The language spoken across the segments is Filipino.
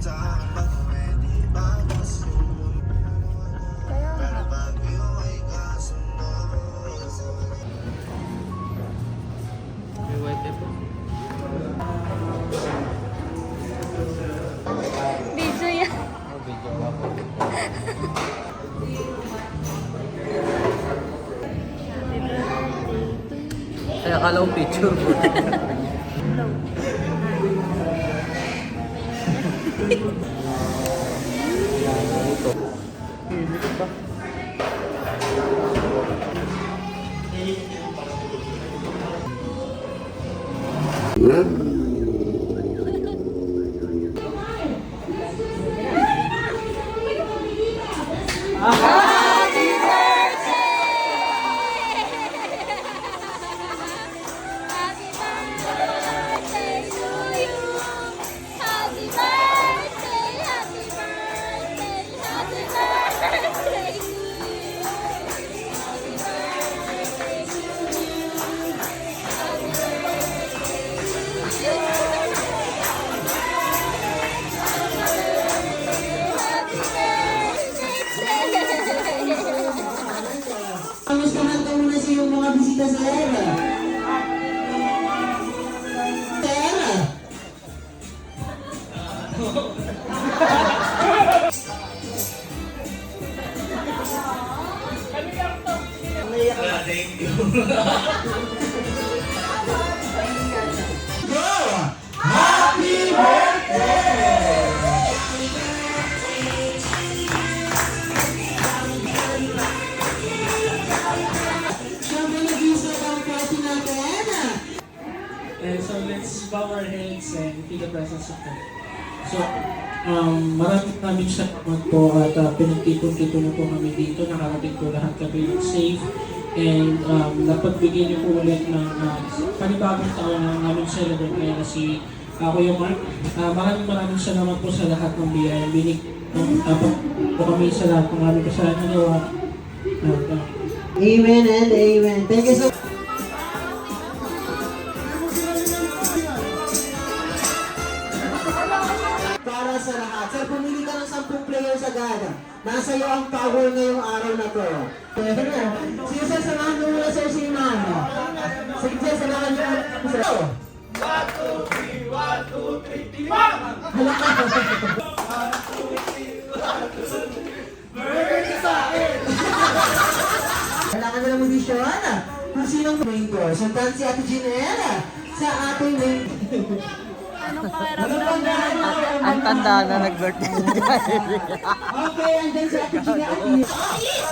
May white pepper. Video yan. Oh, video ba po? Ay, akala ko picture mo. Ito. Dito ba? Happy birthday to you. Happy birthday, happy birthday, happy birthday to you. Happy birthday to you. Happy Kamustahan ko muna sa iyong mga bisita sa era. Sa era. Go! Happy birthday! Siyempre nag-isa ang party natin. And so let's bow our heads and feel the presence of God. So, maraming salamat po at pinagtipon-tipon na po kami dito. Nakarating po lahat kami safe. And napagbigyan niyo po ulit ng panibagong taon na namin celebrate ngayon na si Kuya Mark. Maraming salamat po sa lahat ng biyaya. Po kami sa lahat ng aming kasalanan nagawa. Amen and amen. Thank you so much. Para sa lahat. Sir, pumili ka ng 10 players agad. Nasa iyo ang power ngayong araw na to. Sige sir, samahan mo muna sir si Mano. Sige sir, samahan niyo. 1, 2, 3, 1, 2, 3, 5! Hala ka. Kailangan na lang mag-vision kung sinong main course. Sundan si Ate Janelle sa ating main Ang tanda na nag-birthday. Okay, andyan si Ate Janelle. Okay,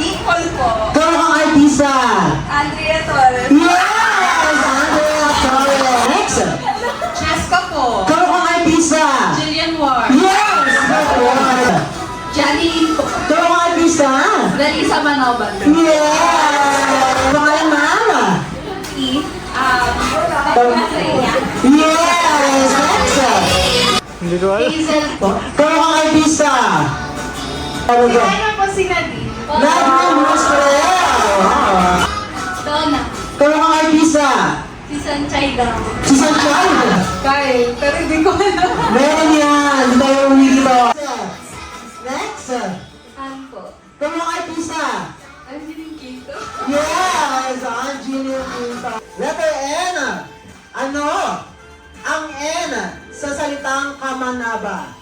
Dimple po. Kau ang artista. Andrea Torres. Yes! Andrea Torres. Next. Cheska po. Kau ang artista. Jillian Ward. Yes! Good. Janine po. Kau ang artista. Dalisa Manoban. Yes! Pangalan mama. E. Nasaiya. Yes! Next. Hindi ko alam. Hazel po. Kau ang artista. Ano ba? Ano po si Nadine? Nadine Mostrel. Donna. Kau ang artista. Si Sanchay daw. Si Santiago. Kyle. Pero hindi ko alam. Meron yan. Hindi tayo uli dito. Next. Han po. Kau ang artista. Angeline Quinto. Yes! Angeline Quinto. Letter N. Ano? Ang N sa salitang kamanaba.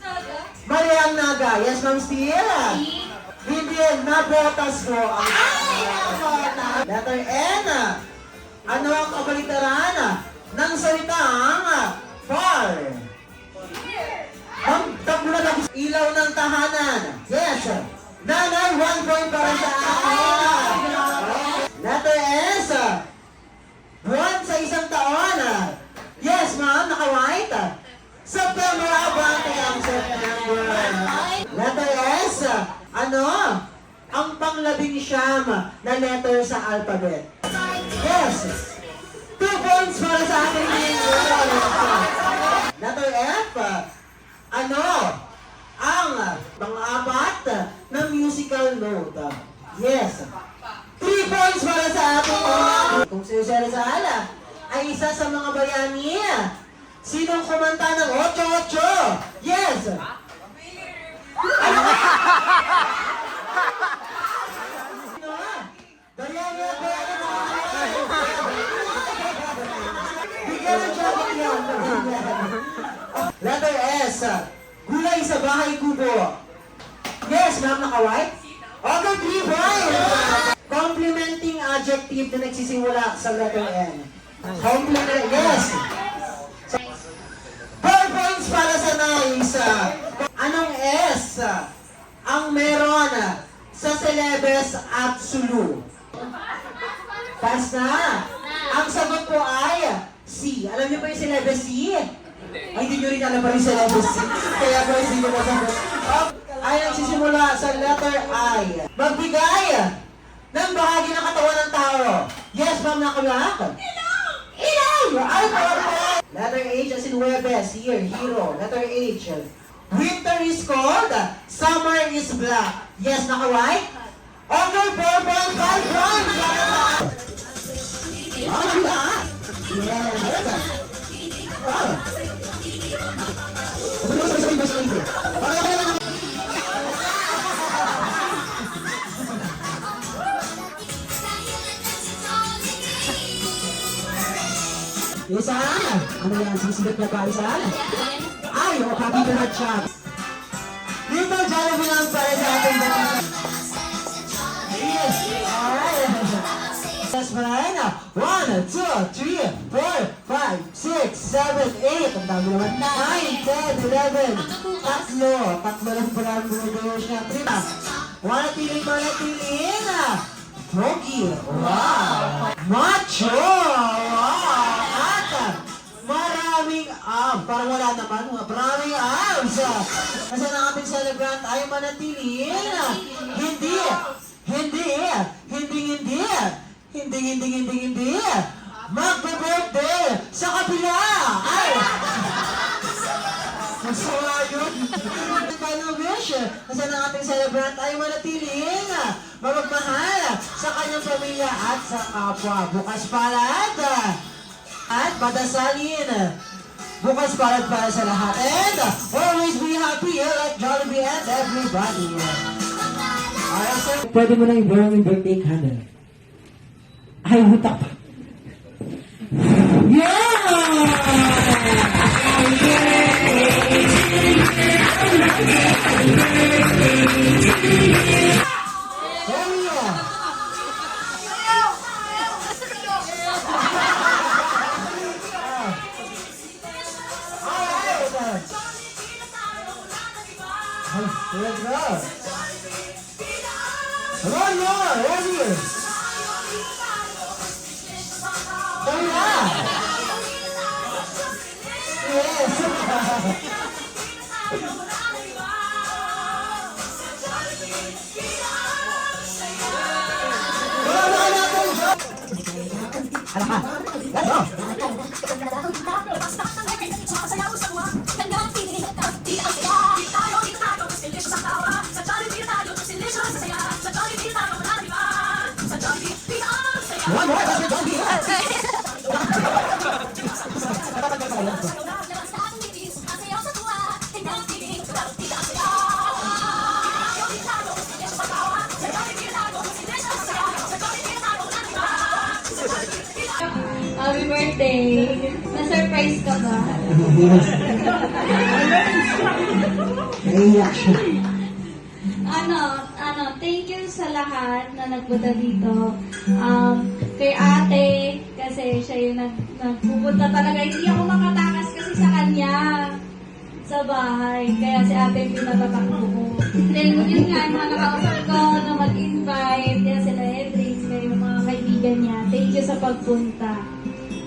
Naga. Mariang Naga. Yes, Ma'am Steel. E. Hindi dahil nabotas ko ang letter N. Ano ang kabaliktaran ng salitang far? Magtabunan ako ilaw ng tahanan. Yes. Nanay, 1 point para sa akin. Letter S. Buwan sa isang taon. Yes, ma'am, naka-white. September, abante ang September. Letter S. Ano? Ang pang-19 na letter sa alphabet. Yes. 2 points para sa akin. Letter F. Ano? Ang pang-apat na musical note. Yes. 3 points para sa akin. Kung si Jose Rizal ay isa sa mga bayani, sinong kumanta ng 8-8? Yes. Ano? Sino? Bayani at bayani na. Bigyan ng jacket yan. Letter S. Gulay sa bahay kubo. Yes, ma'am, naka-white? Okay, 3 points. Complementing adjective na nagsisimula sa letter N. Complement, yes. 4 points para sa nice. Anong S ang meron sa Celebes at Sulu? Pass na. Ang sagot po ay C. Alam niyo ba yung Celebes C? Ay, hindi nyo rin alam pa rin Celebes C. Kaya po hindi ko masagot. Ay nagsisimula sa letter I. Magbigay ng bahagi ng katawan ng tao. Yes, ma'am, nakulak. Ilaw! Ay, perfect! Letter H as in Huwebes. Here, hero. Letter H. Winter is cold. Summer is black. Yes, naka-white? Okay, 4.5 points! Isa, ano yan? Sisigat na pa isa? Ay, oh, happy birthday siya. Dito, Jollibee lang para sa ating mga. Yes, alright. Yes, man. 1, 2, 3, 4, 5, 6, 7, 8. Ang dami naman. 9, 10, 11. Tatlo lang pala ang bunubuyo siya. 3. Manatiling. Pogi. Wow. Macho. Wow. Maraming abs. Parang wala naman. Maraming abs. Kasi ang ating celebrant ay manatiling. Hindi. Magbe-birthday sa kabila. Ay! Masawa yun. Final wish. Kasi ang ating celebrant ay manatiling mapagmahal sa kanyang pamilya at sa kapwa. Bukas palad. At padasalin. Bukas palad para sa lahat. And always be happy here at Jollibee and everybody. Alright, sir. Pwede mo nang i-burn yung birthday candle. Ay, hutak pa. Let's go. One more. Ready? Yes. One more. Happy birthday! Na-surprise ka ba? Naiyak siya. Thank you lahat na nagpunta dito. Kay ate, kasi siya yung nagpupunta talaga. Hindi ako makatakas kasi sa kanya sa bahay. Kaya si ate yung pinatatakbo ko. Then, yun nga, yung mga nakausap ko na mag-invite. Kaya sila Edric, kaya yung mga kaibigan niya. Thank you sa pagpunta.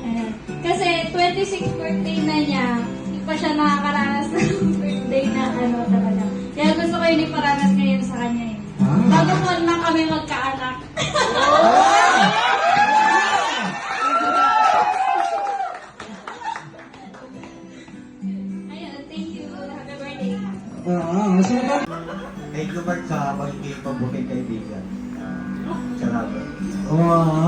Ayan. Kasi 26th birthday na niya, hindi pa siya nakakaranas ng birthday na ano talaga. Kaya gusto ko yung iparanas ngayon sa kanya eh. Bago mo lang kami magkaanak. Ayun, thank you. Happy birthday. Thank you, Mark, sa pagiging pabuting kaibigan. Salamat. Wow.